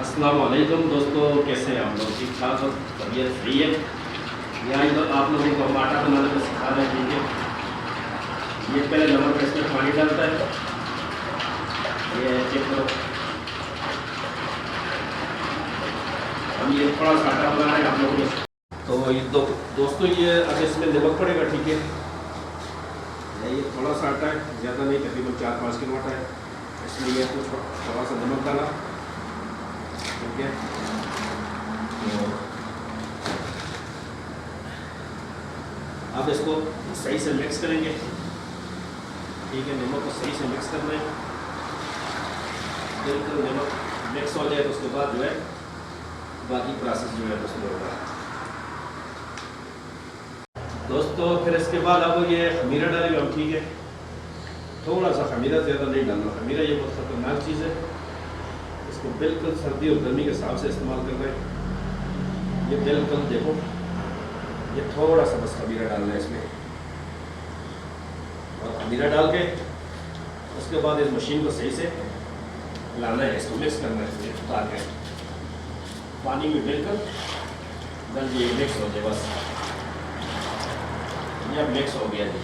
अस्सलाम वालेकुम दोस्तों, कैसे हैं आप लोग? ठीक ठाक और तबीयत सही है। यहाँ तो आप लोगों को हम आटा बनाने को सिखा रहे हैं। ठीक है, ये पहले नमक इसमें पानी डालता है। ये चेक करो, हम ये थोड़ा सा आटा बना रहे हैं आप लोगों को। तो ये दोस्तों ये अब इसमें नमक पड़ेगा। ठीक है, ये थोड़ा सा आटा है, ज़्यादा नहीं, तकरीबन 4-5 किलो आटा है, इसलिए कुछ थोड़ा सा नमक डाला। ठीक है, तो अब इसको सही से मिक्स करेंगे। ठीक है, नमक को सही से मिक्स करना है। बिल्कुल नमक मिक्स हो जाए तो उसके बाद जो है बाकी प्रोसेस जो है उसमें होगा। दोस्तों फिर इसके बाद अब ये खमीरा डालेंगे हम। ठीक है, थोड़ा सा खमीरा, ज़्यादा नहीं डालना। खमीरा ये बहुत ख़तरनाक चीज़ है, इसको बिल्कुल सर्दी और गर्मी के हिसाब से इस्तेमाल कर रहे हैं। ये बिल्कुल देखो, ये थोड़ा सा बस खमीरा डालना है इसमें, और खमीरा डाल के उसके बाद इस मशीन को सही से लाना है, इसको मिक्स करना है ताकि पानी में बिल्कुल जल्दी मिक्स हो जाए। बस ये अब मिक्स हो गया जी।